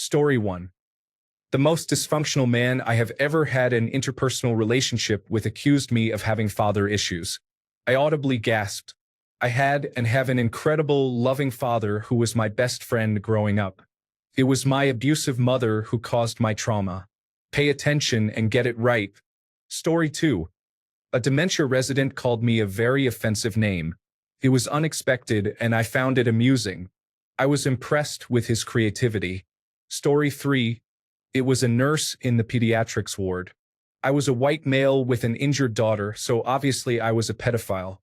Story 1. The most dysfunctional man I have ever had an interpersonal relationship with accused me of having father issues. I audibly gasped. I had and have an incredible, loving father who was my best friend growing up. It was my abusive mother who caused my trauma. Pay attention and get it right. Story 2. A dementia resident called me a very offensive name. It was unexpected and I found it amusing. I was impressed with his creativity. Story 3. It was a nurse in the pediatrics ward. I was a white male with an injured daughter, so obviously I was a pedophile.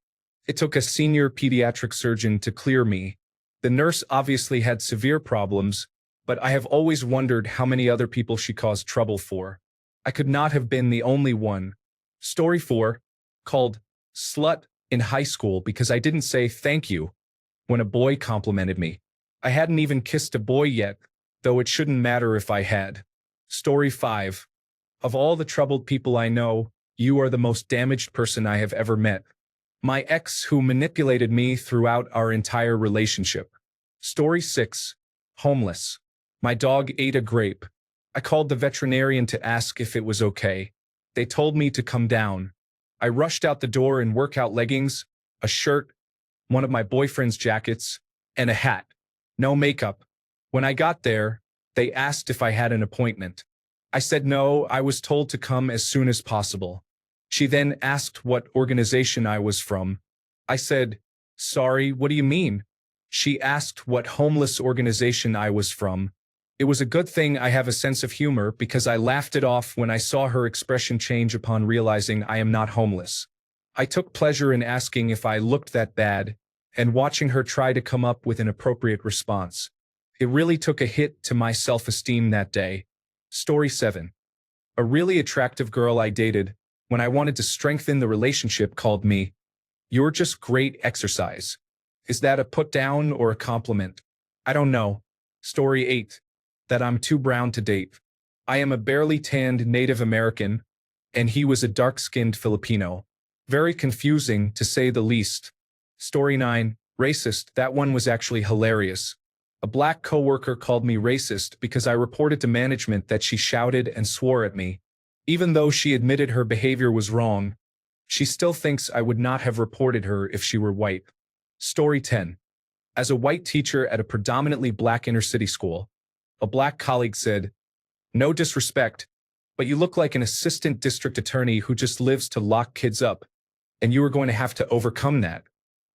It took a senior pediatric surgeon to clear me. The nurse obviously had severe problems, but I have always wondered how many other people she caused trouble for. I could not have been the only one. Story 4. Called slut in high school because I didn't say thank you when a boy complimented me. I hadn't even kissed a boy yet, though it shouldn't matter if I had. Story 5. Of all the troubled people I know, you are the most damaged person I have ever met. My ex who manipulated me throughout our entire relationship. Story 6. Homeless. My dog ate a grape. I called the veterinarian to ask if it was okay. They told me to come down. I rushed out the door in workout leggings, a shirt, one of my boyfriend's jackets, and a hat. No makeup. When I got there, they asked if I had an appointment. I said no, I was told to come as soon as possible. She then asked what organization I was from. I said, sorry, what do you mean? She asked what homeless organization I was from. It was a good thing I have a sense of humor because I laughed it off when I saw her expression change upon realizing I am not homeless. I took pleasure in asking if I looked that bad and watching her try to come up with an appropriate response. It really took a hit to my self-esteem that day. Story 7. A really attractive girl I dated, when I wanted to strengthen the relationship, called me, "You're just great exercise." Is that a put down or a compliment? I don't know. Story 8. That I'm too brown to date. I am a barely tanned Native American, and he was a dark-skinned Filipino. Very confusing, to say the least. Story 9. Racist. That one was actually hilarious. A black coworker called me racist because I reported to management that she shouted and swore at me. Even though she admitted her behavior was wrong, she still thinks I would not have reported her if she were white. Story 10. As a white teacher at a predominantly black inner-city school, a black colleague said, "No disrespect, but you look like an assistant district attorney who just lives to lock kids up, and you are going to have to overcome that."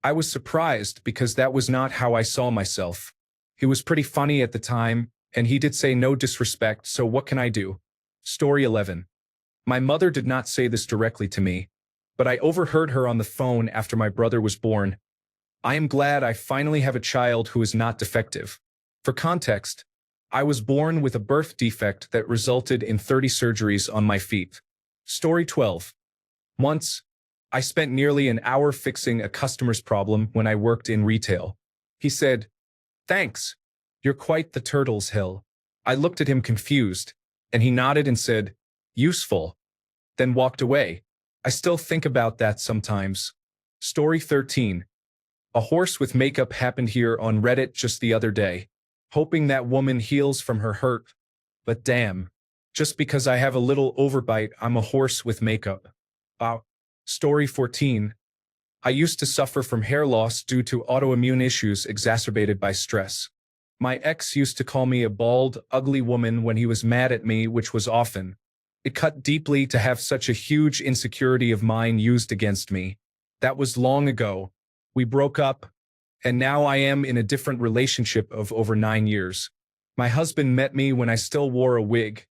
I was surprised because that was not how I saw myself. It was pretty funny at the time, and he did say no disrespect, so what can I do? Story 11. My mother did not say this directly to me, but I overheard her on the phone after my brother was born. I am glad I finally have a child who is not defective. For context, I was born with a birth defect that resulted in 30 surgeries on my feet. Story 12. Once, I spent nearly an hour fixing a customer's problem when I worked in retail. He said, "Thanks. You're quite the turtle's hill." I looked at him confused, and he nodded and said, "Useful," then walked away. I still think about that sometimes. Story 13. A horse with makeup happened here on Reddit just the other day. Hoping that woman heals from her hurt. But damn, just because I have a little overbite, I'm a horse with makeup. Wow. Story 14. I used to suffer from hair loss due to autoimmune issues exacerbated by stress. My ex used to call me a bald, ugly woman when he was mad at me, which was often. It cut deeply to have such a huge insecurity of mine used against me. That was long ago. We broke up, and now I am in a different relationship of over 9 years. My husband met me when I still wore a wig,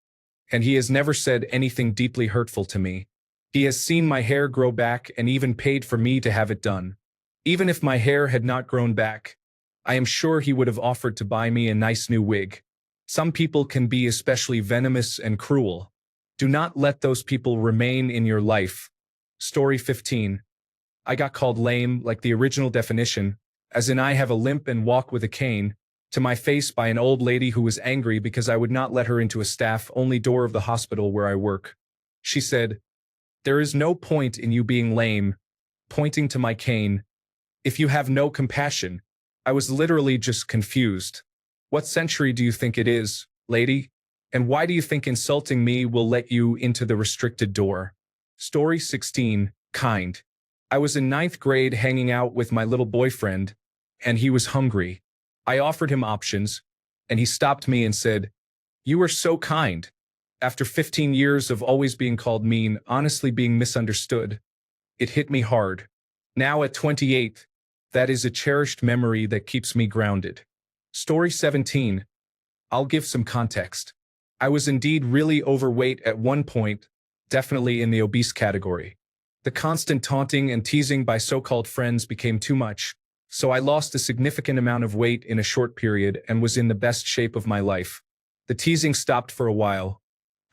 and he has never said anything deeply hurtful to me. He has seen my hair grow back and even paid for me to have it done. Even if my hair had not grown back, I am sure he would have offered to buy me a nice new wig. Some people can be especially venomous and cruel. Do not let those people remain in your life. Story 15. I got called lame, like the original definition, as in I have a limp and walk with a cane, to my face by an old lady who was angry because I would not let her into a staff-only door of the hospital where I work. She said, "There is no point in you being lame," pointing to my cane, "if you have no compassion." I was literally just confused. What century do you think it is? lady? And why do you think insulting me will let you into the restricted door? Story 16, kind. I was in ninth grade hanging out with my little boyfriend, and he was hungry. I offered him options, and he stopped me and said, "You are so kind." After 15 years of always being called mean, honestly being misunderstood, it hit me hard. Now at 28, that is a cherished memory that keeps me grounded. Story 17. I'll give some context. I was indeed really overweight at one point, definitely in the obese category. The constant taunting and teasing by so-called friends became too much, so I lost a significant amount of weight in a short period and was in the best shape of my life. The teasing stopped for a while.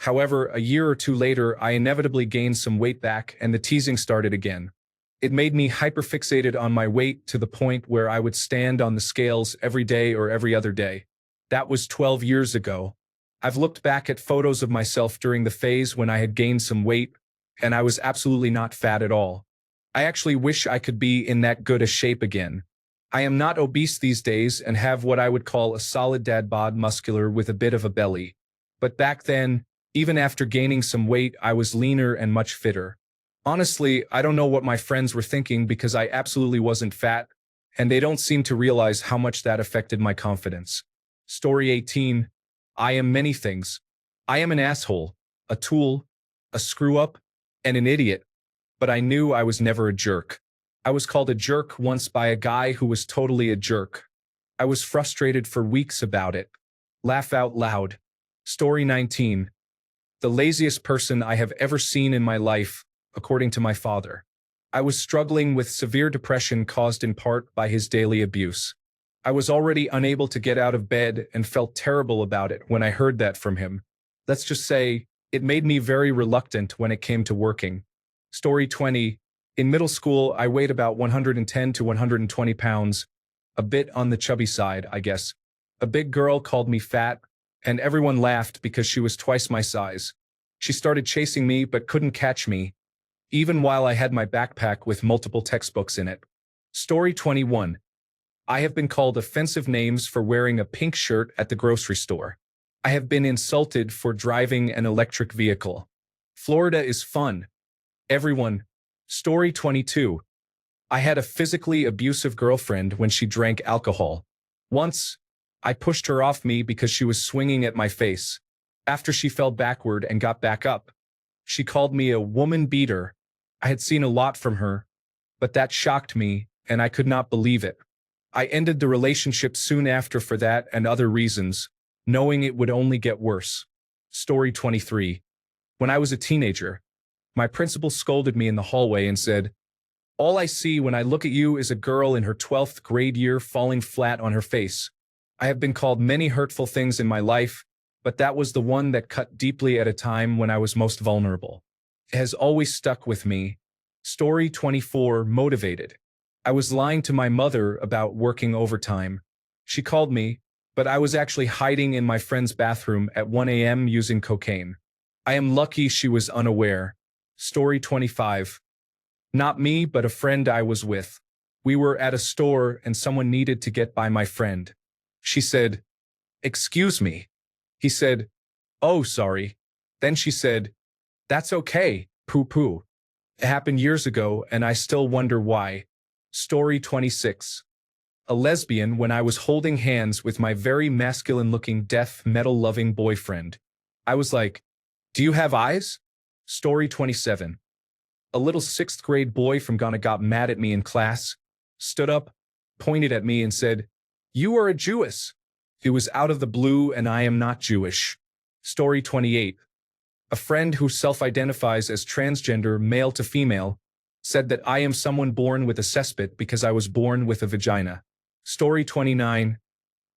However, a year or two later, I inevitably gained some weight back and the teasing started again. It made me hyperfixated on my weight to the point where I would stand on the scales every day or every other day. That was 12 years ago. I've looked back at photos of myself during the phase when I had gained some weight, and I was absolutely not fat at all. I actually wish I could be in that good a shape again. I am not obese these days and have what I would call a solid dad bod, muscular with a bit of a belly. But back then, even after gaining some weight, I was leaner and much fitter. Honestly, I don't know what my friends were thinking because I absolutely wasn't fat, and they don't seem to realize how much that affected my confidence. Story 18. I am many things. I am an asshole, a tool, a screw-up, and an idiot. But I knew I was never a jerk. I was called a jerk once by a guy who was totally a jerk. I was frustrated for weeks about it. Laugh out loud. Story 19. The laziest person I have ever seen in my life, according to my father. I was struggling with severe depression caused in part by his daily abuse. I was already unable to get out of bed and felt terrible about it when I heard that from him. Let's just say, it made me very reluctant when it came to working. Story 20. In middle school, I weighed about 110 to 120 pounds, a bit on the chubby side, I guess. A big girl called me fat, and everyone laughed because she was twice my size. She started chasing me but couldn't catch me, even while I had my backpack with multiple textbooks in it. Story 21. I have been called offensive names for wearing a pink shirt at the grocery store. I have been insulted for driving an electric vehicle. Florida is fun. Everyone. Story 22. I had a physically abusive girlfriend when she drank alcohol. Once, I pushed her off me because she was swinging at my face. After she fell backward and got back up, she called me a woman beater. I had seen a lot from her, but that shocked me, and I could not believe it. I ended the relationship soon after for that and other reasons, knowing it would only get worse. Story 23. When I was a teenager, my principal scolded me in the hallway and said, "All I see when I look at you is a girl in her 12th grade year falling flat on her face." I have been called many hurtful things in my life, but that was the one that cut deeply at a time when I was most vulnerable. It has always stuck with me. Story 24. Motivated. I was lying to my mother about working overtime. She called me, but I was actually hiding in my friend's bathroom at 1 a.m. using cocaine. I am lucky she was unaware. Story 25. Not me, but a friend I was with. We were at a store and someone needed to get by my friend. She said, "Excuse me." He said, "Oh, sorry." Then she said, "That's okay, poo-poo." It happened years ago and I still wonder why. Story 26. A lesbian when I was holding hands with my very masculine-looking death metal-loving boyfriend. I was like, "Do you have eyes?" Story 27. A little 6th grade boy from Ghana got mad at me in class, stood up, pointed at me and said, "You are a Jewess." It was out of the blue and I am not Jewish. Story 28. A friend who self-identifies as transgender male to female said that I am someone born with a cesspit because I was born with a vagina. Story 29.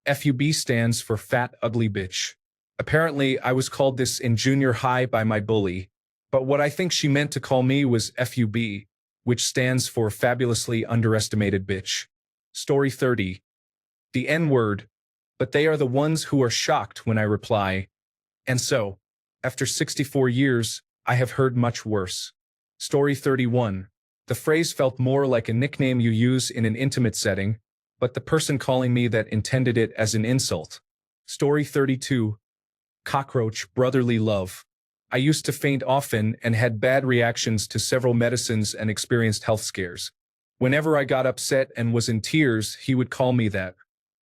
FUB stands for fat ugly bitch. Apparently, I was called this in junior high by my bully, but what I think she meant to call me was FUB, which stands for fabulously underestimated bitch. Story 30. The N-word, but they are the ones who are shocked when I reply. And so, after 64 years, I have heard much worse. Story 31. The phrase felt more like a nickname you use in an intimate setting, but the person calling me that intended it as an insult. Story 32. cockroach, brotherly love. I used to faint often and had bad reactions to several medicines and experienced health scares. Whenever I got upset and was in tears, he would call me that.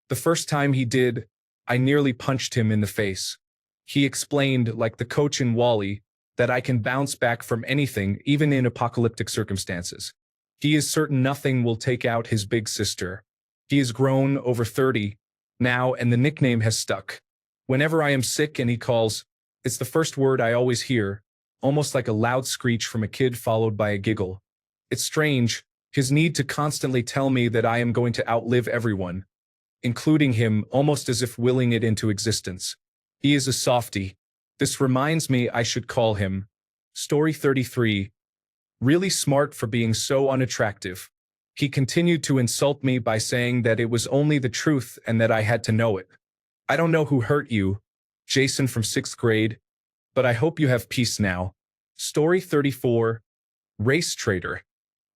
The first time he did, I nearly punched him in the face. He explained, like the coach in Wall-E, that I can bounce back from anything, even in apocalyptic circumstances. He is certain nothing will take out his big sister. He is grown, over 30, now, and the nickname has stuck. Whenever I am sick and he calls, it's the first word I always hear, almost like a loud screech from a kid followed by a giggle. It's strange, his need to constantly tell me that I am going to outlive everyone, including him, almost as if willing it into existence. He is a softie. This reminds me I should call him. Story 33. Really smart for being so unattractive. He continued to insult me by saying that it was only the truth and that I had to know it. I don't know who hurt you, Jason from 6th grade, but I hope you have peace now. Story 34. Race traitor.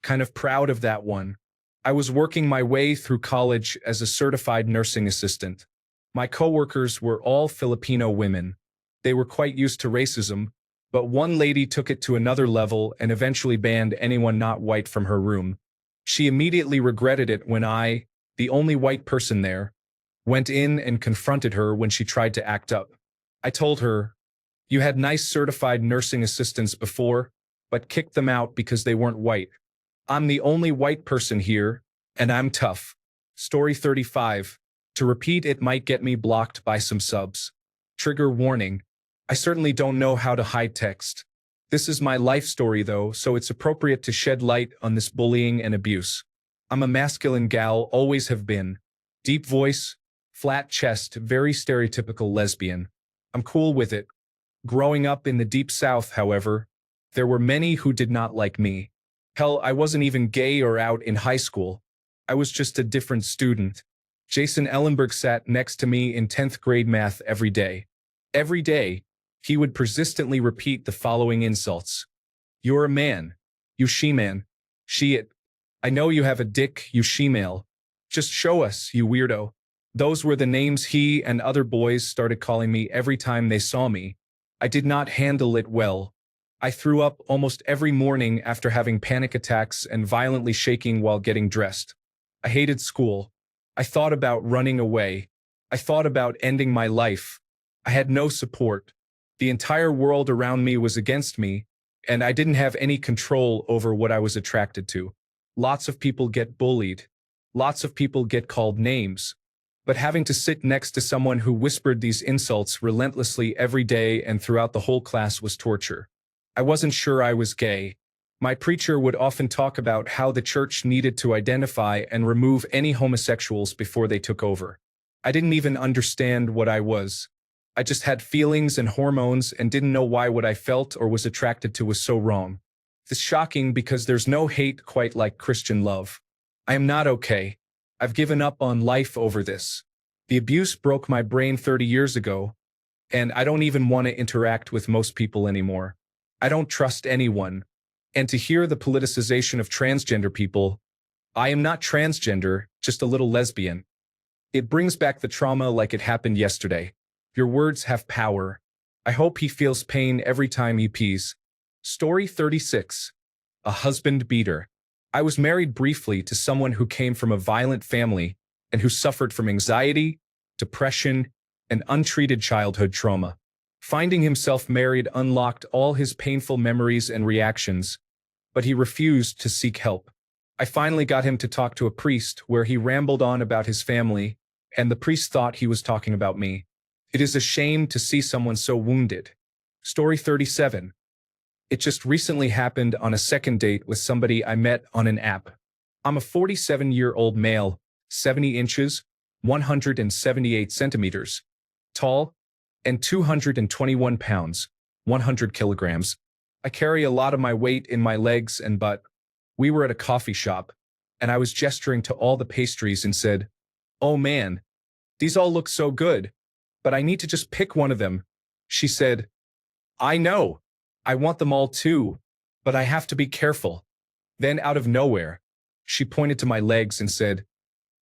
Kind of proud of that one. I was working my way through college as a certified nursing assistant. My coworkers were all Filipino women. They were quite used to racism, but one lady took it to another level and eventually banned anyone not white from her room. She immediately regretted it when I, the only white person there, went in and confronted her when she tried to act up. I told her, "You had nice certified nursing assistants before, but kicked them out because they weren't white. I'm the only white person here, and I'm tough." Story 35. To repeat, it might get me blocked by some subs. Trigger warning. I certainly don't know how to hide text. This is my life story though, so it's appropriate to shed light on this bullying and abuse. I'm a masculine gal, always have been. Deep voice, flat chest, very stereotypical lesbian. I'm cool with it. Growing up in the deep south, however, there were many who did not like me. Hell, I wasn't even gay or out in high school. I was just a different student. Jason Ellenberg sat next to me in 10th grade math every day. Every day, he would persistently repeat the following insults. "You're a man. You she-man. She-it. I know you have a dick, you she-male. Just show us, you weirdo." Those were the names he and other boys started calling me every time they saw me. I did not handle it well. I threw up almost every morning after having panic attacks and violently shaking while getting dressed. I hated school. I thought about running away. I thought about ending my life. I had no support. The entire world around me was against me, and I didn't have any control over what I was attracted to. Lots of people get bullied. Lots of people get called names. But having to sit next to someone who whispered these insults relentlessly every day and throughout the whole class was torture. I wasn't sure I was gay. My preacher would often talk about how the church needed to identify and remove any homosexuals before they took over. I didn't even understand what I was. I just had feelings and hormones and didn't know why what I felt or was attracted to was so wrong. It's shocking because there's no hate quite like Christian love. I am not okay. I've given up on life over this. The abuse broke my brain 30 years ago, and I don't even want to interact with most people anymore. I don't trust anyone. And to hear the politicization of transgender people, I am not transgender, just a little lesbian. It brings back the trauma like it happened yesterday. Your words have power. I hope he feels pain every time he pees. Story 36. A husband beater. I was married briefly to someone who came from a violent family and who suffered from anxiety, depression, and untreated childhood trauma. Finding himself married unlocked all his painful memories and reactions, but he refused to seek help. I finally got him to talk to a priest where he rambled on about his family, and the priest thought he was talking about me. It is a shame to see someone so wounded. Story 37. It just recently happened on a second date with somebody I met on an app. I'm a 47-year-old male, 70 inches, 178 centimeters, tall, and 221 pounds, 100 kilograms. I carry a lot of my weight in my legs and butt. We were at a coffee shop, and I was gesturing to all the pastries and said, "Oh man, these all look so good, but I need to just pick one of them." She said, "I know. I want them all too, but I have to be careful." Then out of nowhere, she pointed to my legs and said,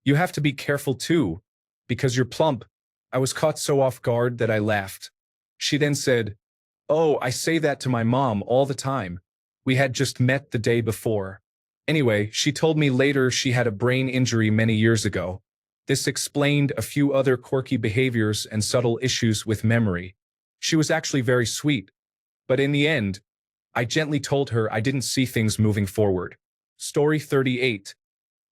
"You have to be careful too, because you're plump." I was caught so off guard that I laughed. She then said, "Oh, I say that to my mom all the time. We had just met the day before." Anyway, she told me later she had a brain injury many years ago. This explained a few other quirky behaviors and subtle issues with memory. She was actually very sweet, but in the end, I gently told her I didn't see things moving forward. Story 38.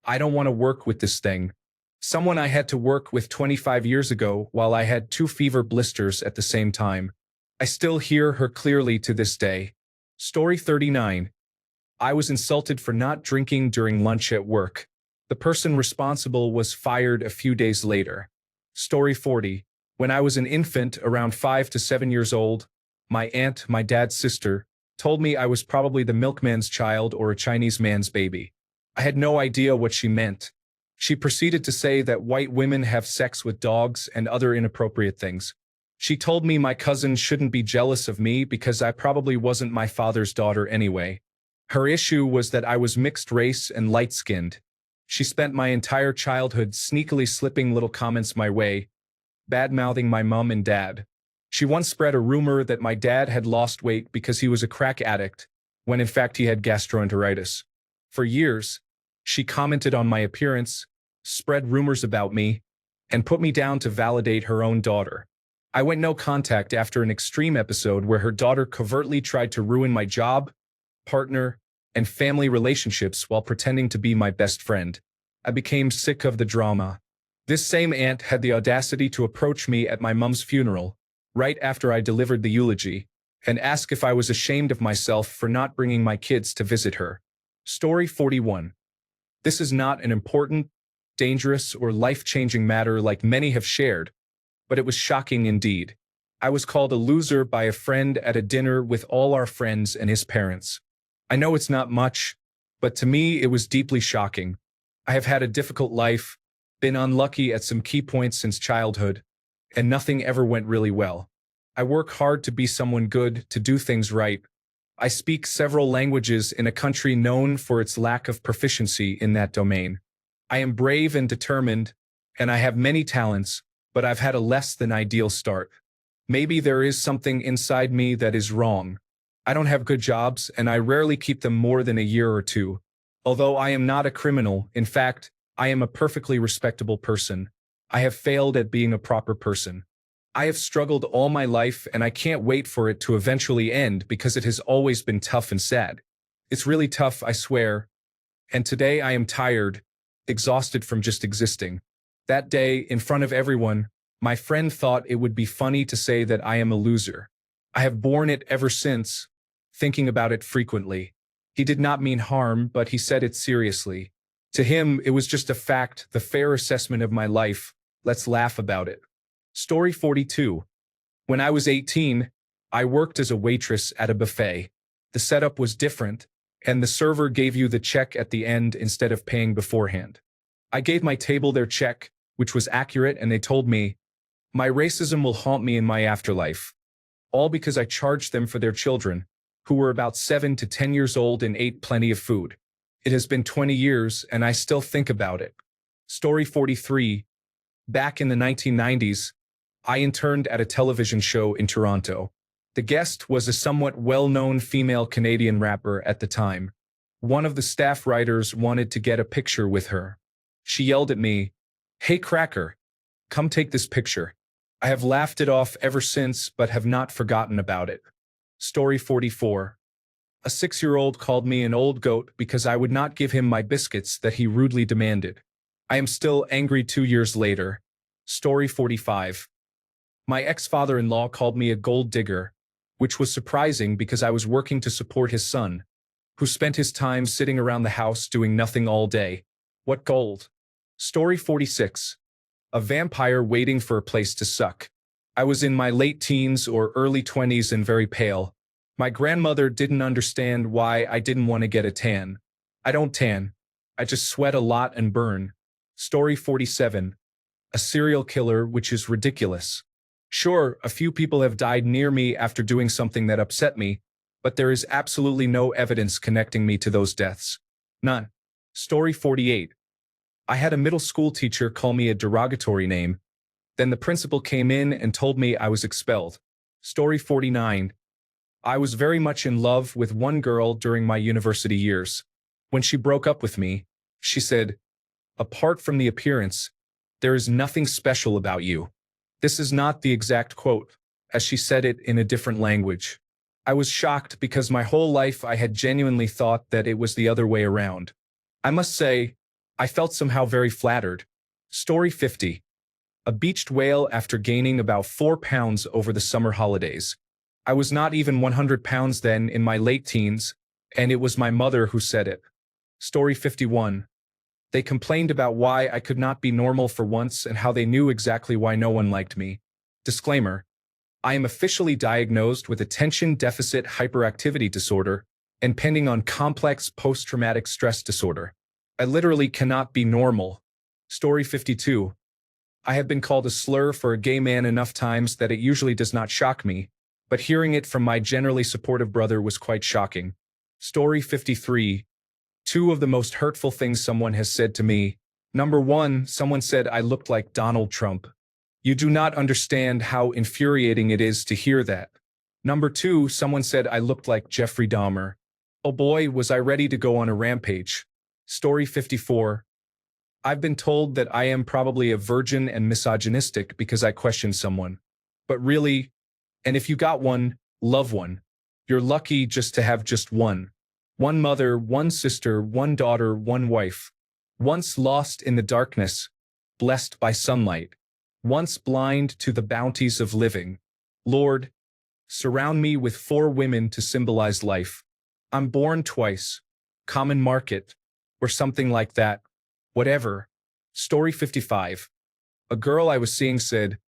I don't want to work with this thing. Someone I had to work with 25 years ago while I had 2 fever blisters at the same time. I still hear her clearly to this day. Story 39. I was insulted for not drinking during lunch at work. The person responsible was fired a few days later. Story 40. When I was an infant around 5 to 7 years old, my aunt, my dad's sister, told me I was probably the milkman's child or a Chinese man's baby. I had no idea what she meant. She proceeded to say that white women have sex with dogs and other inappropriate things. She told me my cousin shouldn't be jealous of me because I probably wasn't my father's daughter anyway. Her issue was that I was mixed race and light-skinned. She spent my entire childhood sneakily slipping little comments my way, bad-mouthing my mom and dad. She once spread a rumor that my dad had lost weight because he was a crack addict, when in fact he had gastroenteritis. For years, she commented on my appearance, spread rumors about me, and put me down to validate her own daughter. I went no contact after an extreme episode where her daughter covertly tried to ruin my job, partner, and family relationships while pretending to be my best friend. I became sick of the drama. This same aunt had the audacity to approach me at my mom's funeral, right after I delivered the eulogy, and ask if I was ashamed of myself for not bringing my kids to visit her. Story 41. This is not an important, dangerous, or life-changing matter like many have shared, but it was shocking indeed. I was called a loser by a friend at a dinner with all our friends and his parents. I know it's not much, but to me it was deeply shocking. I have had a difficult life, been unlucky at some key points since childhood, and nothing ever went really well. I work hard to be someone good, to do things right. I speak several languages in a country known for its lack of proficiency in that domain. I am brave and determined, and I have many talents, but I've had a less than ideal start. Maybe there is something inside me that is wrong. I don't have good jobs, and I rarely keep them more than a year or two. Although I am not a criminal, in fact, I am a perfectly respectable person. I have failed at being a proper person. I have struggled all my life, and I can't wait for it to eventually end because it has always been tough and sad. It's really tough, I swear. And today I am tired, exhausted from just existing. That day, in front of everyone, my friend thought it would be funny to say that I am a loser. I have borne it ever since, thinking about it frequently. He did not mean harm, but he said it seriously. To him, it was just a fact, the fair assessment of my life. Let's laugh about it. Story 42. When I was 18, I worked as a waitress at a buffet. The setup was different, and the server gave you the check at the end instead of paying beforehand. I gave my table their check, which was accurate, and they told me, "My racism will haunt me in my afterlife." All because I charged them for their children, who were about 7 to 10 years old and ate plenty of food. It has been 20 years, and I still think about it. Story 43. Back in the 1990s, I interned at a television show in Toronto. The guest was a somewhat well-known female Canadian rapper at the time. One of the staff writers wanted to get a picture with her. She yelled at me, "Hey Cracker, come take this picture." I have laughed it off ever since but have not forgotten about it. Story 44. A 6-year-old called me an old goat because I would not give him my biscuits that he rudely demanded. I am still angry 2 years later. Story 45. My ex-father-in-law called me a gold digger, which was surprising because I was working to support his son, who spent his time sitting around the house doing nothing all day. What gold? Story 46. A vampire waiting for a place to suck. I was in my late teens or early 20s and very pale. My grandmother didn't understand why I didn't want to get a tan. I don't tan. I just sweat a lot and burn. Story 47. A serial killer, which is ridiculous. Sure, a few people have died near me after doing something that upset me, but there is absolutely no evidence connecting me to those deaths. None. Story 48. I had a middle school teacher call me a derogatory name. Then the principal came in and told me I was expelled. Story 49. I was very much in love with one girl during my university years. When she broke up with me, she said, "Apart from the appearance, there is nothing special about you." This is not the exact quote, as she said it in a different language. I was shocked because my whole life I had genuinely thought that it was the other way around. I must say, I felt somehow very flattered. Story 50. A beached whale after gaining about 4 pounds over the summer holidays. I was not even 100 pounds then in my late teens, and it was my mother who said it. Story 51. They complained about why I could not be normal for once and how they knew exactly why no one liked me. Disclaimer. I am officially diagnosed with attention deficit hyperactivity disorder and pending on complex post-traumatic stress disorder. I literally cannot be normal. Story 52. I have been called a slur for a gay man enough times that it usually does not shock me, but hearing it from my generally supportive brother was quite shocking. Story 53. Two of the most hurtful things someone has said to me. Number one, someone said I looked like Donald Trump. You do not understand how infuriating it is to hear that. Number two, someone said I looked like Jeffrey Dahmer. Oh boy, was I ready to go on a rampage. Story 54. I've been told that I am probably a virgin and misogynistic because I question someone. But really, and if you got one, love one. You're lucky just to have just one. One mother, one sister, one daughter, one wife. Once lost in the darkness, blessed by sunlight. Once blind to the bounties of living. Lord, surround me with 4 women to symbolize life. I'm born twice. Common market. Or something like that. Whatever. Story 55. A girl I was seeing said,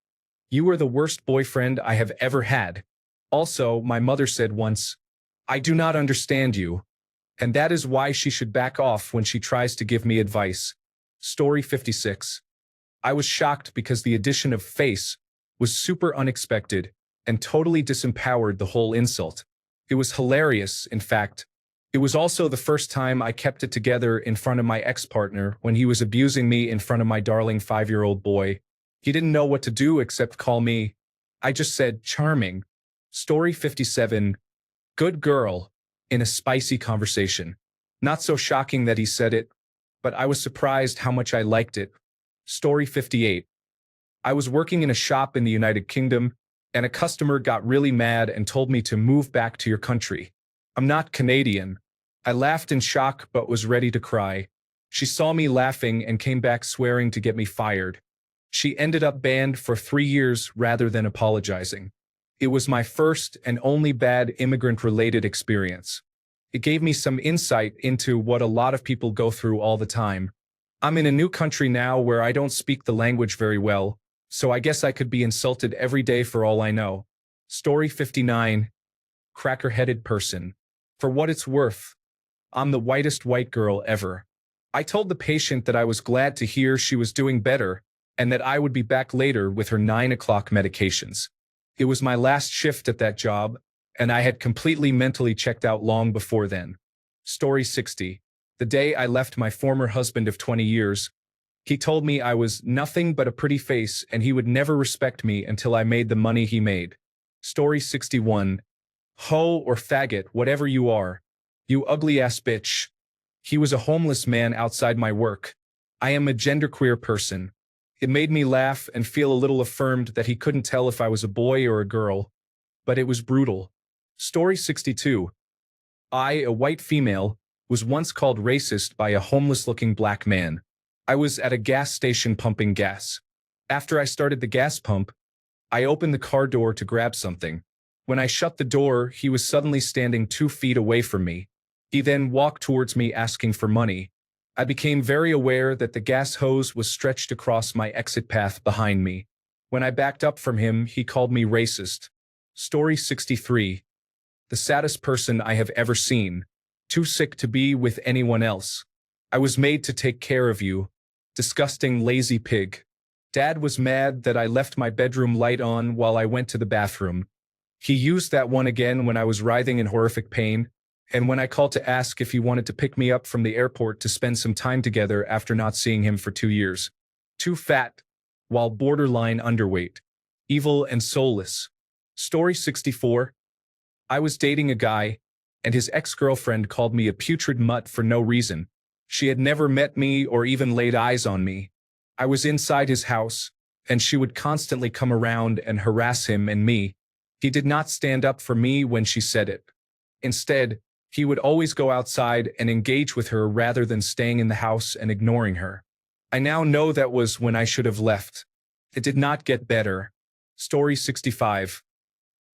"You are the worst boyfriend I have ever had." Also, my mother said once, "I do not understand you." And that is why she should back off when she tries to give me advice. Story 56. I was shocked because the addition of face was super unexpected and totally disempowered the whole insult. It was hilarious, in fact. It was also the first time I kept it together in front of my ex-partner when he was abusing me in front of my darling 5-year-old boy. He didn't know what to do except call me. I just said, "Charming." Story 57. Good girl. In a spicy conversation. Not so shocking that he said it, but I was surprised how much I liked it. Story 58. I was working in a shop in the United Kingdom, and a customer got really mad and told me to move back to your country. I'm not Canadian. I laughed in shock but was ready to cry. She saw me laughing and came back swearing to get me fired. She ended up banned for 3 years rather than apologizing. It was my first and only bad immigrant-related experience. It gave me some insight into what a lot of people go through all the time. I'm in a new country now where I don't speak the language very well, so I guess I could be insulted every day for all I know. Story 59. Cracker-headed person. For what it's worth, I'm the whitest white girl ever. I told the patient that I was glad to hear she was doing better and that I would be back later with her 9 o'clock medications. It was my last shift at that job, and I had completely mentally checked out long before then. Story 60. The day I left my former husband of 20 years, he told me I was nothing but a pretty face and he would never respect me until I made the money he made. Story 61. Hoe or faggot, whatever you are. You ugly-ass bitch. He was a homeless man outside my work. I am a genderqueer person. It made me laugh and feel a little affirmed that he couldn't tell if I was a boy or a girl. But it was brutal. Story 62. I, a white female, was once called racist by a homeless-looking black man. I was at a gas station pumping gas. After I started the gas pump, I opened the car door to grab something. When I shut the door, he was suddenly standing 2 feet away from me. He then walked towards me asking for money. I became very aware that the gas hose was stretched across my exit path behind me. When I backed up from him, he called me racist. Story 63. The saddest person I have ever seen. Too sick to be with anyone else. I was made to take care of you. Disgusting lazy pig. Dad was mad that I left my bedroom light on while I went to the bathroom. He used that one again when I was writhing in horrific pain, and when I called to ask if he wanted to pick me up from the airport to spend some time together after not seeing him for 2 years. Too fat, while borderline underweight. Evil and soulless. Story 64. I was dating a guy, and his ex-girlfriend called me a putrid mutt for no reason. She had never met me or even laid eyes on me. I was inside his house, and she would constantly come around and harass him and me. He did not stand up for me when she said it. Instead, he would always go outside and engage with her rather than staying in the house and ignoring her. I now know that was when I should have left. It did not get better. Story 65.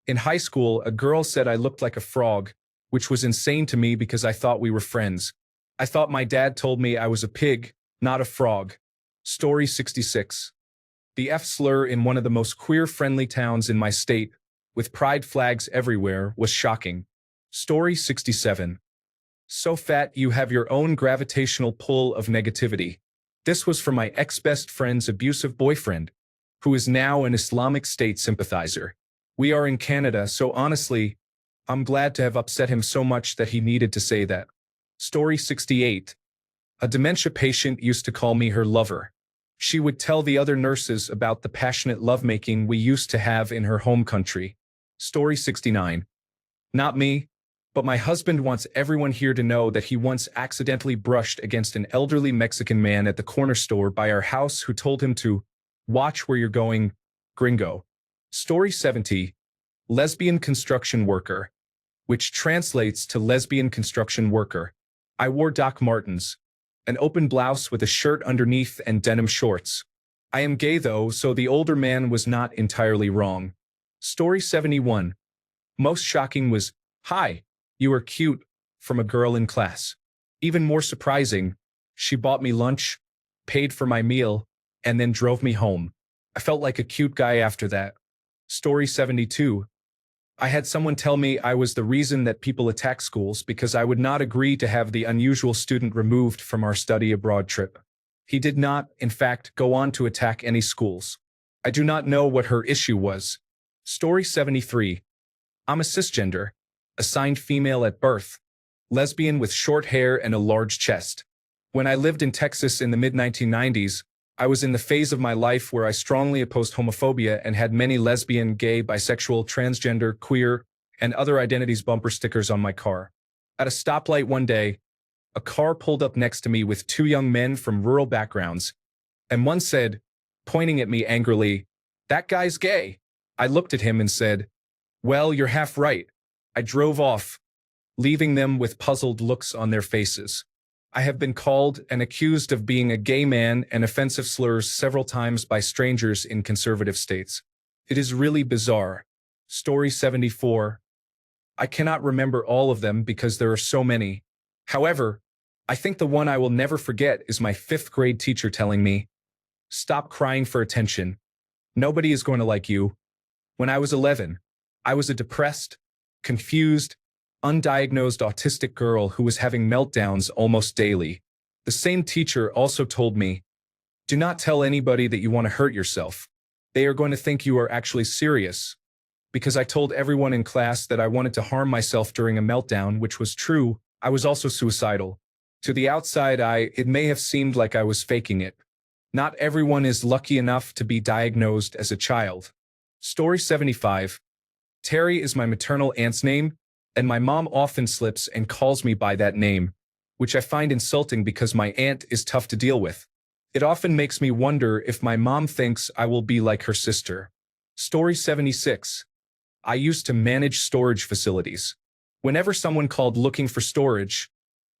In high school, a girl said I looked like a frog, which was insane to me because I thought we were friends. I thought my dad told me I was a pig, not a frog. Story 66. The F slur in one of the most queer-friendly towns in my state, with pride flags everywhere, was shocking. Story 67. So fat you have your own gravitational pull of negativity. This was from my ex-best friend's abusive boyfriend, who is now an Islamic State sympathizer. We are in Canada, so honestly, I'm glad to have upset him so much that he needed to say that. Story 68. A dementia patient used to call me her lover. She would tell the other nurses about the passionate lovemaking we used to have in her home country. Story 69. Not me, but my husband wants everyone here to know that he once accidentally brushed against an elderly Mexican man at the corner store by our house who told him to watch where you're going, gringo. Story 70. Lesbian construction worker, which translates to lesbian construction worker. I wore Doc Martens, an open blouse with a shirt underneath and denim shorts. I am gay though, so the older man was not entirely wrong. Story 71. Most shocking was, "Hi, you are cute," from a girl in class. Even more surprising, she bought me lunch, paid for my meal, and then drove me home. I felt like a cute guy after that. Story 72. I had someone tell me I was the reason that people attack schools because I would not agree to have the unusual student removed from our study abroad trip. He did not, in fact, go on to attack any schools. I do not know what her issue was. Story 73. I'm a cisgender, assigned female at birth, lesbian with short hair and a large chest. When I lived in Texas in the mid-1990s, I was in the phase of my life where I strongly opposed homophobia and had many lesbian, gay, bisexual, transgender, queer, and other identities bumper stickers on my car. At a stoplight one day, a car pulled up next to me with two young men from rural backgrounds, and one said, pointing at me angrily, "That guy's gay." I looked at him and said, "Well, you're half right." I drove off, leaving them with puzzled looks on their faces. I have been called and accused of being a gay man and offensive slurs several times by strangers in conservative states. It is really bizarre. Story 74. I cannot remember all of them because there are so many. However, I think the one I will never forget is my 5th grade teacher telling me, "Stop crying for attention. Nobody is going to like you." When I was 11, I was a depressed, confused, undiagnosed autistic girl who was having meltdowns almost daily. The same teacher also told me, "Do not tell anybody that you want to hurt yourself. They are going to think you are actually serious." Because I told everyone in class that I wanted to harm myself during a meltdown, which was true, I was also suicidal. To the outside eye, it may have seemed like I was faking it. Not everyone is lucky enough to be diagnosed as a child. Story 75. Terry is my maternal aunt's name, and my mom often slips and calls me by that name, which I find insulting because my aunt is tough to deal with. It often makes me wonder if my mom thinks I will be like her sister. Story 76. I used to manage storage facilities. Whenever someone called looking for storage,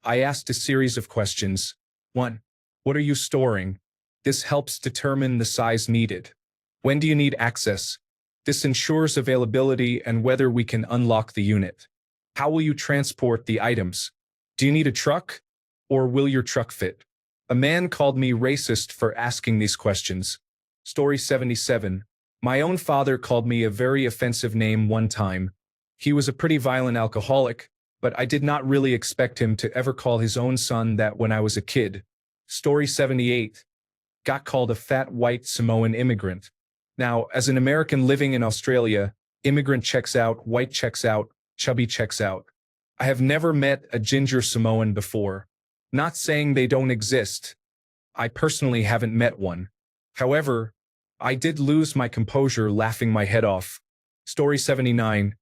I asked a series of questions. 1. What are you storing? This helps determine the size needed. When do you need access? This ensures availability and whether we can unlock the unit. How will you transport the items? Do you need a truck? Or will your truck fit? A man called me racist for asking these questions. Story 77. My own father called me a very offensive name one time. He was a pretty violent alcoholic, but I did not really expect him to ever call his own son that when I was a kid. Story 78. Got called a fat white Samoan immigrant. Now, as an American living in Australia, immigrant checks out, white checks out, chubby checks out. I have never met a ginger Samoan before. Not saying they don't exist. I personally haven't met one. However, I did lose my composure laughing my head off. Story 79.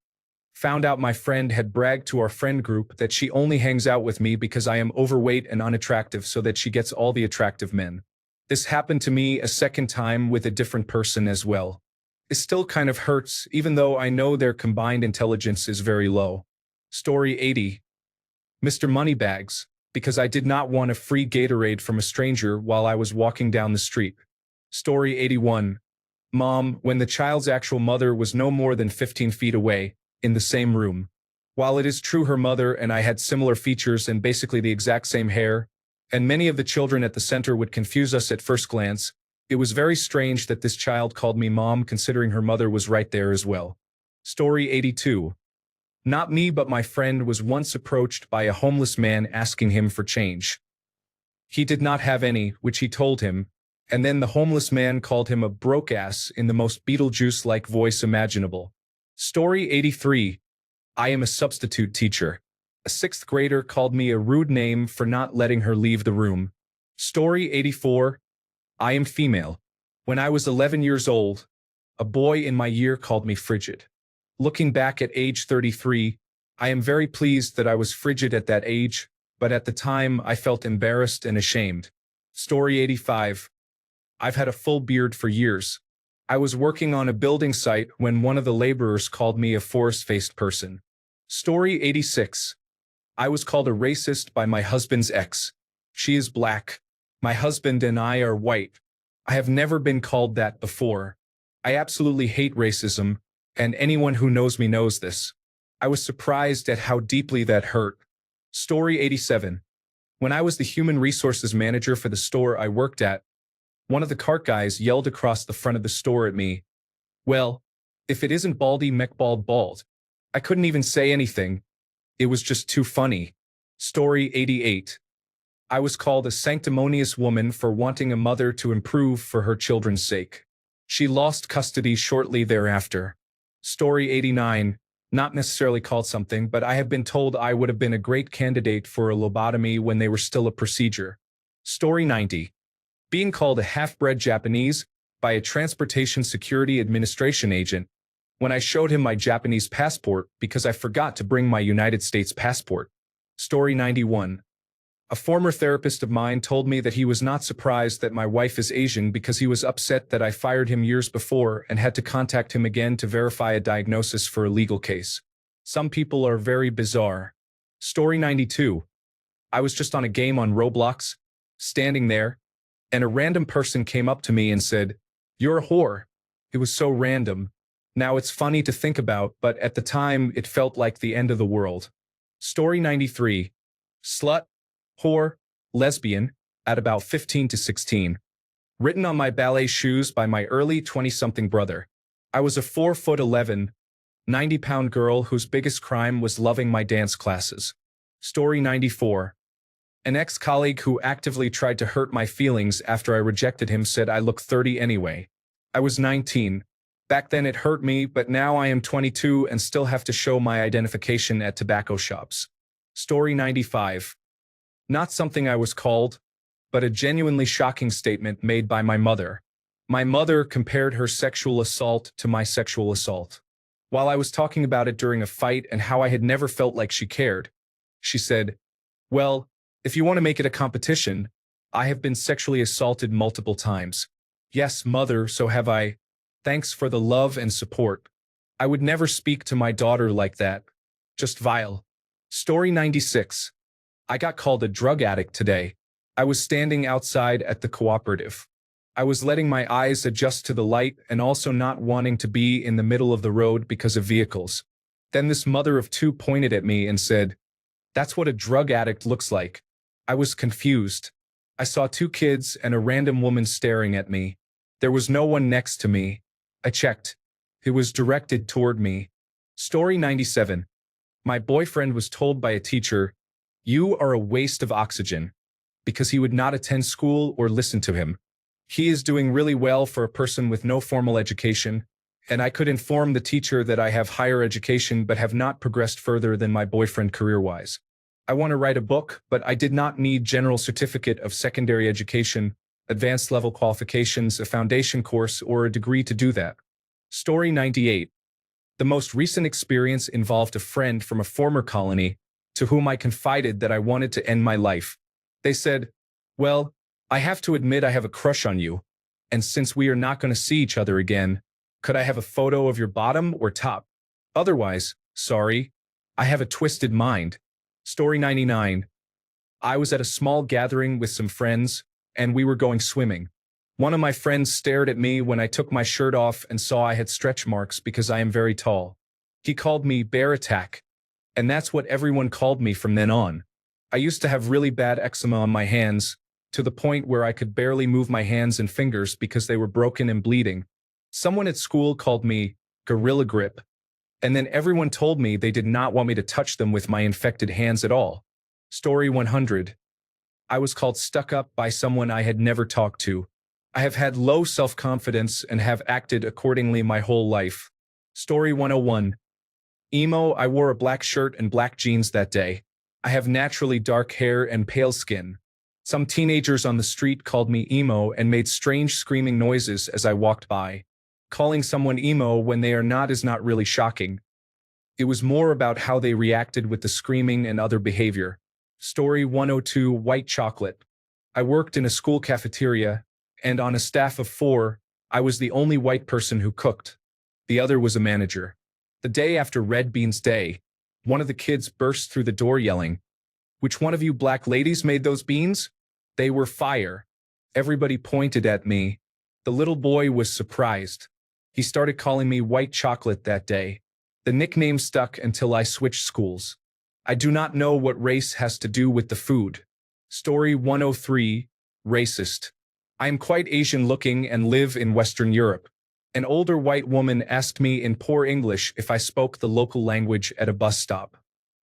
Found out my friend had bragged to our friend group that she only hangs out with me because I am overweight and unattractive so that she gets all the attractive men. This happened to me a second time with a different person as well. It still kind of hurts, even though I know their combined intelligence is very low. Story 80. Mr. Moneybags, because I did not want a free Gatorade from a stranger while I was walking down the street. Story 81. Mom, when the child's actual mother was no more than 15 feet away, in the same room. While it is true her mother and I had similar features and basically the exact same hair, and many of the children at the center would confuse us at first glance, it was very strange that this child called me mom considering her mother was right there as well. Story 82. Not me but my friend was once approached by a homeless man asking him for change. He did not have any, which he told him, and then the homeless man called him a broke ass in the most Beetlejuice-like voice imaginable. Story 83. I am a substitute teacher. A sixth grader called me a rude name for not letting her leave the room. Story 84. I am female. When I was 11 years old, a boy in my year called me frigid. Looking back at age 33, I am very pleased that I was frigid at that age, but at the time I felt embarrassed and ashamed. Story 85. I've had a full beard for years. I was working on a building site when one of the laborers called me a forest-faced person. Story 86. I was called a racist by my husband's ex. She is black. My husband and I are white. I have never been called that before. I absolutely hate racism, and anyone who knows me knows this. I was surprised at how deeply that hurt. Story 87. When I was the human resources manager for the store I worked at, one of the cart guys yelled across the front of the store at me, "Well, if it isn't Baldy McBald Bald." I couldn't even say anything. It was just too funny. Story 88. I was called a sanctimonious woman for wanting a mother to improve for her children's sake. She lost custody shortly thereafter. Story 89. Not necessarily called something, but I have been told I would have been a great candidate for a lobotomy when they were still a procedure. Story 90. Being called a half-bred Japanese by a Transportation Security Administration agent when I showed him my Japanese passport because I forgot to bring my United States passport. Story 91. A former therapist of mine told me that he was not surprised that my wife is Asian because he was upset that I fired him years before and had to contact him again to verify a diagnosis for a legal case. Some people are very bizarre. Story 92. I was just on a game on Roblox, standing there, and a random person came up to me and said, "You're a whore." It was so random. Now it's funny to think about, but at the time it felt like the end of the world. Story 93. Slut, whore, lesbian, at about 15 to 16. Written on my ballet shoes by my early 20-something brother. I was a 4'11", 90-pound girl whose biggest crime was loving my dance classes. Story 94. An ex-colleague who actively tried to hurt my feelings after I rejected him said I look 30 anyway. I was 19. Back then it hurt me, but now I am 22 and still have to show my identification at tobacco shops. Story 95. Not something I was called, but a genuinely shocking statement made by my mother. My mother compared her sexual assault to my sexual assault. While I was talking about it during a fight and how I had never felt like she cared, she said, "Well, if you want to make it a competition, I have been sexually assaulted multiple times." Yes, mother, so have I. Thanks for the love and support. I would never speak to my daughter like that. Just vile. Story 96. I got called a drug addict today. I was standing outside at the cooperative. I was letting my eyes adjust to the light and also not wanting to be in the middle of the road because of vehicles. Then this mother of two pointed at me and said, "That's what a drug addict looks like." I was confused. I saw two kids and a random woman staring at me. There was no one next to me. I checked. It was directed toward me. Story 97. My boyfriend was told by a teacher, "You are a waste of oxygen," because he would not attend school or listen to him. He is doing really well for a person with no formal education, and I could inform the teacher that I have higher education but have not progressed further than my boyfriend career-wise. I want to write a book, but I did not need general certificate of secondary education, advanced level qualifications, a foundation course, or a degree to do that. Story 98. The most recent experience involved a friend from a former colony to whom I confided that I wanted to end my life. They said, "Well, I have to admit I have a crush on you, and since we are not going to see each other again, could I have a photo of your bottom or top? Otherwise, sorry, I have a twisted mind." Story 99. I was at a small gathering with some friends, and we were going swimming. One of my friends stared at me when I took my shirt off and saw I had stretch marks because I am very tall. He called me Bear Attack, and that's what everyone called me from then on. I used to have really bad eczema on my hands, to the point where I could barely move my hands and fingers because they were broken and bleeding. Someone at school called me Gorilla Grip, and then everyone told me they did not want me to touch them with my infected hands at all. Story 100. I was called stuck up by someone I had never talked to. I have had low self-confidence and have acted accordingly my whole life. Story 101. Emo. I wore a black shirt and black jeans that day. I have naturally dark hair and pale skin. Some teenagers on the street called me emo and made strange screaming noises as I walked by. Calling someone emo when they are not is not really shocking. It was more about how they reacted with the screaming and other behavior. Story 102. White chocolate. I worked in a school cafeteria, and on a staff of 4, I was the only white person who cooked. The other was a manager. The day after Red Beans Day, one of the kids burst through the door yelling, "Which one of you black ladies made those beans? They were fire." Everybody pointed at me. The little boy was surprised. He started calling me white chocolate that day. The nickname stuck until I switched schools. I do not know what race has to do with the food. Story 103. Racist. I am quite Asian looking and live in Western Europe. An older white woman asked me in poor English if I spoke the local language at a bus stop.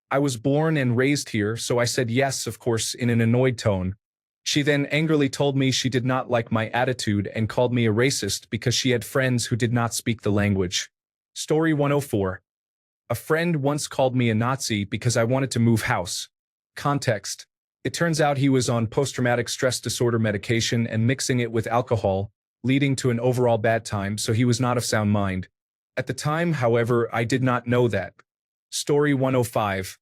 I was born and raised here, so I said yes, of course, in an annoyed tone. She then angrily told me she did not like my attitude and called me a racist because she had friends who did not speak the language. Story 104. A friend once called me a Nazi because I wanted to move house. Context. It turns out he was on post-traumatic stress disorder medication and mixing it with alcohol, leading to an overall bad time, so he was not of sound mind. At the time, however, I did not know that. Story 105.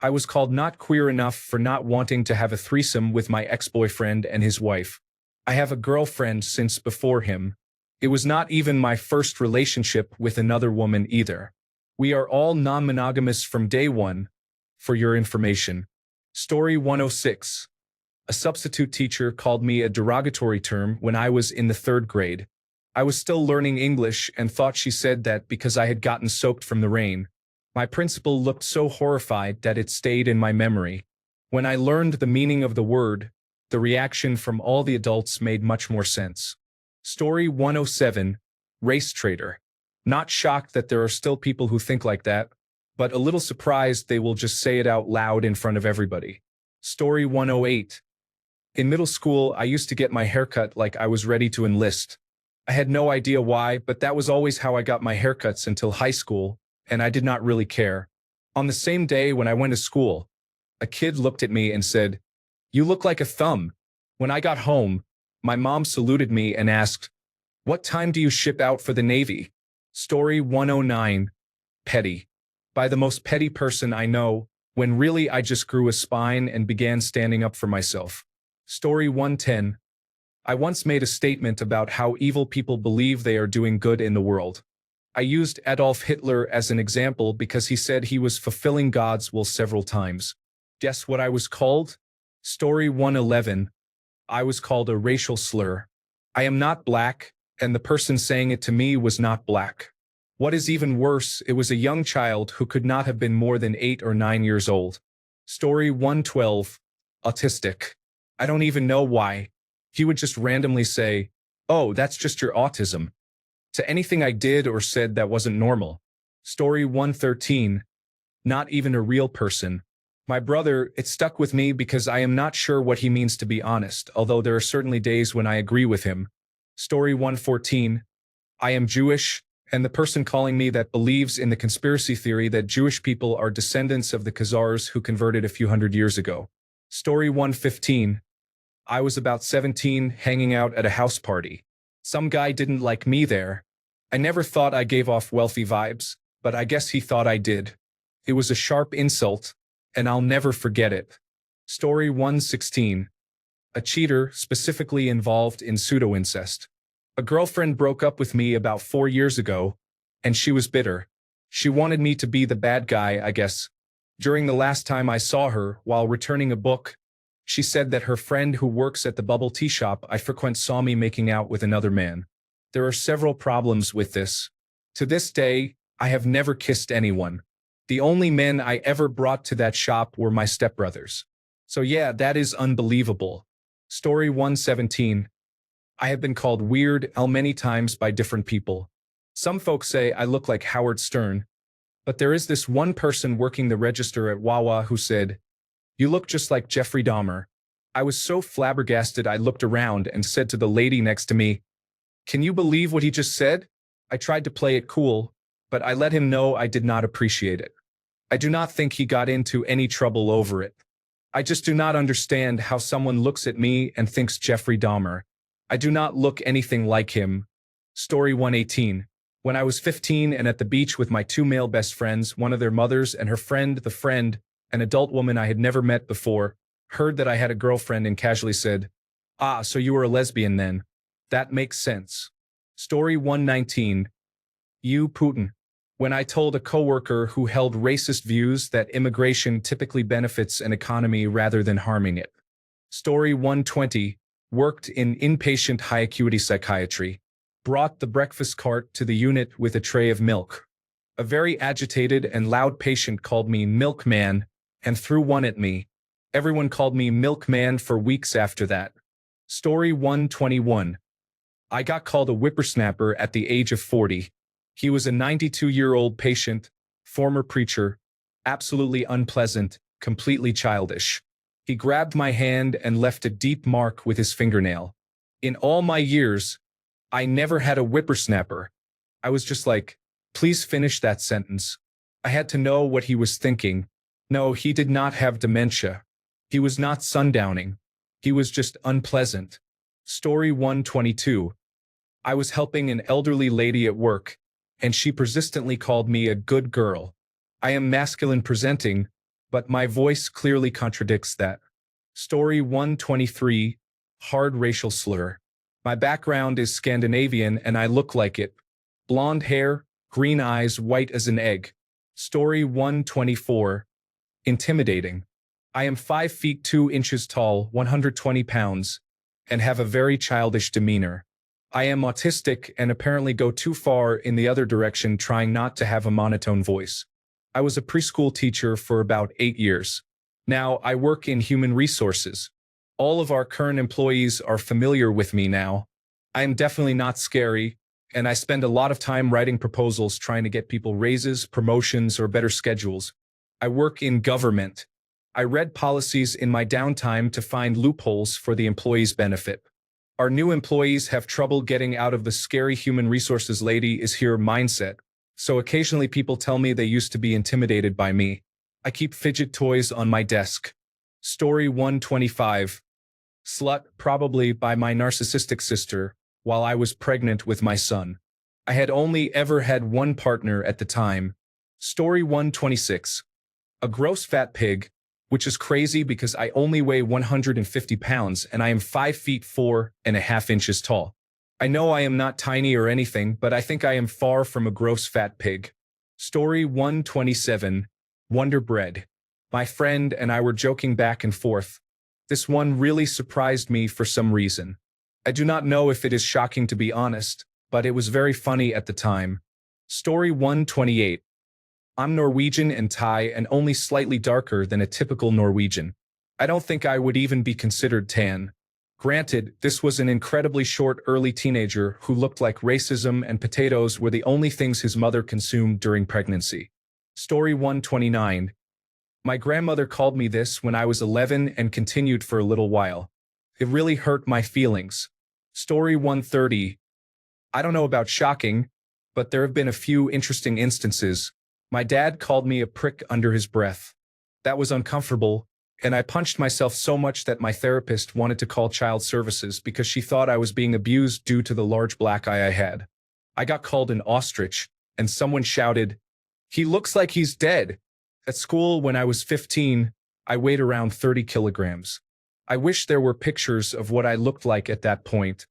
I was called not queer enough for not wanting to have a threesome with my ex-boyfriend and his wife. I have a girlfriend since before him. It was not even my first relationship with another woman either. We are all non-monogamous from day one, for your information. Story 106. A substitute teacher called me a derogatory term when I was in the 3rd grade. I was still learning English and thought she said that because I had gotten soaked from the rain. My principal looked so horrified that it stayed in my memory. When I learned the meaning of the word, the reaction from all the adults made much more sense. Story 107. Race traitor. Not shocked that there are still people who think like that, but a little surprised they will just say it out loud in front of everybody. Story 108. In middle school, I used to get my haircut like I was ready to enlist. I had no idea why, but that was always how I got my haircuts until high school, and I did not really care. On the same day when I went to school, a kid looked at me and said, "You look like a thumb." When I got home, my mom saluted me and asked, "What time do you ship out for the Navy?" Story 109. Petty. By the most petty person I know, when really I just grew a spine and began standing up for myself. Story 110. I once made a statement about how evil people believe they are doing good in the world. I used Adolf Hitler as an example because he said he was fulfilling God's will several times. Guess what I was called? Story 111. I was called a racial slur. I am not black, and the person saying it to me was not black. What is even worse, it was a young child who could not have been more than 8 or 9 years old. Story 112. Autistic. I don't even know why. He would just randomly say, "Oh, that's just your autism," to anything I did or said that wasn't normal. Story 113. Not even a real person. My brother, it stuck with me because I am not sure what he means to be honest, although there are certainly days when I agree with him. Story 114. I am Jewish, and the person calling me that believes in the conspiracy theory that Jewish people are descendants of the Khazars who converted a few hundred years ago. Story 115. I was about 17, hanging out at a house party. Some guy didn't like me there. I never thought I gave off wealthy vibes, but I guess he thought I did. It was a sharp insult, and I'll never forget it. Story 116. A cheater, specifically involved in pseudo-incest. A girlfriend broke up with me about 4 years ago, and she was bitter. She wanted me to be the bad guy, I guess. During the last time I saw her, while returning a book, she said that her friend who works at the bubble tea shop I frequent saw me making out with another man. There are several problems with this. To this day, I have never kissed anyone. The only men I ever brought to that shop were my stepbrothers. So yeah, that is unbelievable. Story 117. I have been called weird many times by different people. Some folks say I look like Howard Stern, but there is this one person working the register at Wawa who said, "You look just like Jeffrey Dahmer." I was so flabbergasted I looked around and said to the lady next to me, "Can you believe what he just said?" I tried to play it cool, but I let him know I did not appreciate it. I do not think he got into any trouble over it. I just do not understand how someone looks at me and thinks Jeffrey Dahmer. I do not look anything like him. Story 118. When I was 15 and at the beach with my 2 male best friends, one of their mothers and her friend, an adult woman I had never met before, heard that I had a girlfriend and casually said, "Ah, so you were a lesbian then. That makes sense." Story 119. You Putin. When I told a coworker who held racist views that immigration typically benefits an economy rather than harming it. Story 120. Worked in inpatient high-acuity psychiatry. Brought the breakfast cart to the unit with a tray of milk. A very agitated and loud patient called me Milkman and threw one at me. Everyone called me Milkman for weeks after that. Story 121. I got called a whippersnapper at the age of 40. He was a 92-year-old patient, former preacher, absolutely unpleasant, completely childish. He grabbed my hand and left a deep mark with his fingernail. In all my years, I never had a whippersnapper. I was just like, please finish that sentence. I had to know what he was thinking. No, he did not have dementia. He was not sundowning. He was just unpleasant. Story 122. I was helping an elderly lady at work, and she persistently called me a good girl. I am masculine presenting, but my voice clearly contradicts that. Story 123. Hard racial slur. My background is Scandinavian and I look like it. Blonde hair, green eyes, white as an egg. Story 124. Intimidating. I am 5 feet 2 inches tall, 120 pounds, and have a very childish demeanor. I am autistic and apparently go too far in the other direction, trying not to have a monotone voice. I was a preschool teacher for about 8 years. Now I work in human resources. All of our current employees are familiar with me now. I am definitely not scary, and I spend a lot of time writing proposals trying to get people raises, promotions, or better schedules. I work in government. I read policies in my downtime to find loopholes for the employees' benefit. Our new employees have trouble getting out of the scary human resources lady is here mindset, so occasionally people tell me they used to be intimidated by me. I keep fidget toys on my desk. Story 125. Slut, probably by my narcissistic sister, while I was pregnant with my son. I had only ever had one partner at the time. Story 126. A gross fat pig, which is crazy because I only weigh 150 pounds and I am 5 feet 4.5 inches tall. I know I am not tiny or anything, but I think I am far from a gross fat pig. Story 127. Wonder Bread. My friend and I were joking back and forth. This one really surprised me for some reason. I do not know if it is shocking to be honest, but it was very funny at the time. Story 128. I'm Norwegian and Thai and only slightly darker than a typical Norwegian. I don't think I would even be considered tan. Granted, this was an incredibly short early teenager who looked like racism and potatoes were the only things his mother consumed during pregnancy. Story 129. My grandmother called me this when I was 11 and continued for a little while. It really hurt my feelings. Story 130. I don't know about shocking, but there have been a few interesting instances. My dad called me a prick under his breath. That was uncomfortable, and I punched myself so much that my therapist wanted to call child services because she thought I was being abused due to the large black eye I had. I got called an ostrich, and someone shouted, He looks like he's dead. At school, when I was 15, I weighed around 30 kilograms. I wish there were pictures of what I looked like at that point.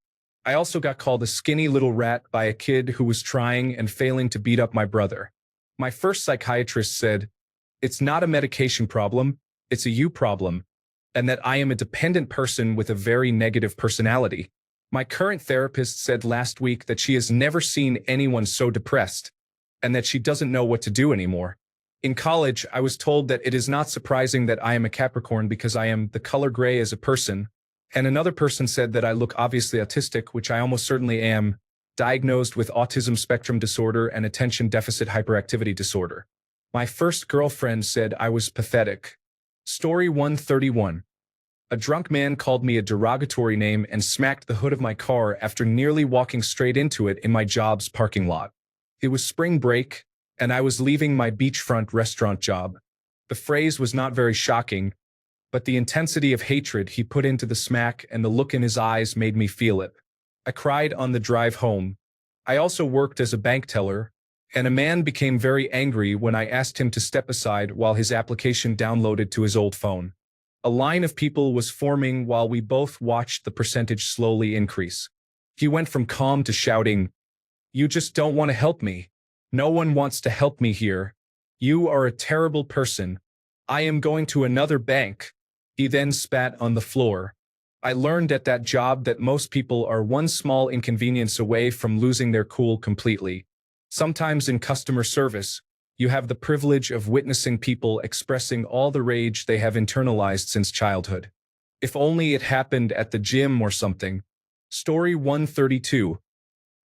I also got called a skinny little rat by a kid who was trying and failing to beat up my brother. My first psychiatrist said, "It's not a medication problem, it's a you problem, and that I am a dependent person with a very negative personality." My current therapist said last week that she has never seen anyone so depressed, and that she doesn't know what to do anymore. In college, I was told that it is not surprising that I am a Capricorn because I am the color gray as a person, and another person said that I look obviously autistic, which I almost certainly am, diagnosed with autism spectrum disorder and attention deficit hyperactivity disorder. My first girlfriend said I was pathetic. Story 131. A drunk man called me a derogatory name and smacked the hood of my car after nearly walking straight into it in my job's parking lot. It was spring break, and I was leaving my beachfront restaurant job. The phrase was not very shocking, but the intensity of hatred he put into the smack and the look in his eyes made me feel it. I cried on the drive home. I also worked as a bank teller, and a man became very angry when I asked him to step aside while his application downloaded to his old phone. A line of people was forming while we both watched the percentage slowly increase. He went from calm to shouting, "You just don't want to help me. No one wants to help me here. You are a terrible person. I am going to another bank." He then spat on the floor. I learned at that job that most people are one small inconvenience away from losing their cool completely. Sometimes in customer service, you have the privilege of witnessing people expressing all the rage they have internalized since childhood. If only it happened at the gym or something. Story 132.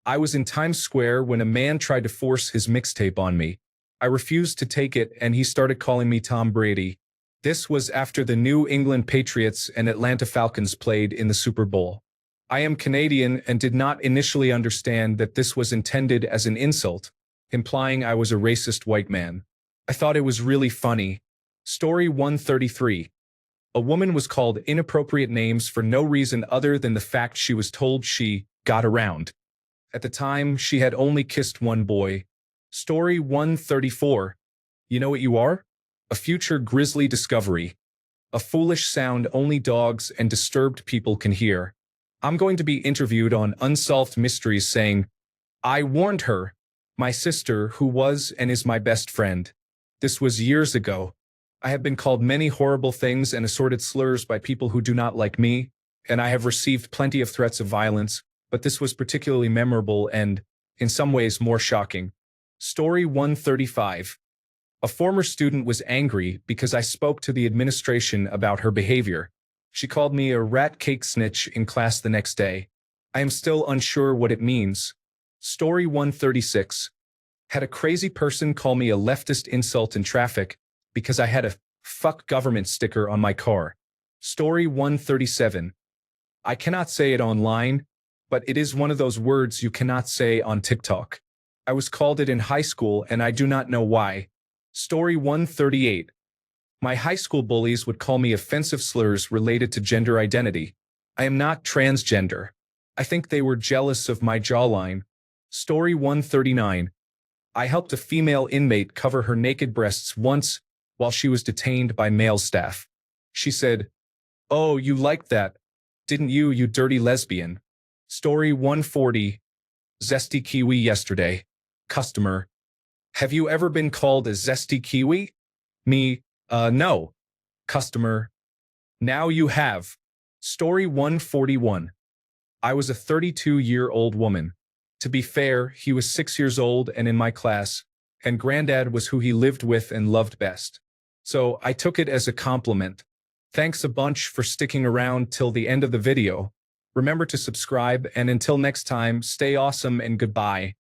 I was in Times Square when a man tried to force his mixtape on me. I refused to take it and he started calling me Tom Brady. This was after the New England Patriots and Atlanta Falcons played in the Super Bowl. I am Canadian and did not initially understand that this was intended as an insult, implying I was a racist white man. I thought it was really funny. Story 133. A woman was called inappropriate names for no reason other than the fact she was told she got around. At the time, she had only kissed one boy. Story 134. You know what you are? A future grisly discovery. A foolish sound only dogs and disturbed people can hear. I'm going to be interviewed on Unsolved Mysteries saying, "I warned her, my sister, who was and is my best friend." This was years ago. I have been called many horrible things and assorted slurs by people who do not like me, and I have received plenty of threats of violence, but this was particularly memorable and, in some ways, more shocking. Story 135. A former student was angry because I spoke to the administration about her behavior. She called me a rat cake snitch in class the next day. I am still unsure what it means. Story 136. Had a crazy person call me a leftist insult in traffic because I had a "fuck government" sticker on my car. Story 137. I cannot say it online, but it is one of those words you cannot say on TikTok. I was called it in high school and I do not know why. Story 138. My high school bullies would call me offensive slurs related to gender identity. I am not transgender. I think they were jealous of my jawline. Story 139. I helped a female inmate cover her naked breasts once while she was detained by male staff. She said, "Oh, you liked that, didn't you, you dirty lesbian?" Story 140. Zesty kiwi yesterday. Customer. Have you ever been called a zesty kiwi? Me, no. Customer. Now you have. Story 141. I was a 32-year-old woman. To be fair, he was 6 years old and in my class, and Granddad was who he lived with and loved best. So I took it as a compliment. Thanks a bunch for sticking around till the end of the video. Remember to subscribe, and until next time, stay awesome and goodbye.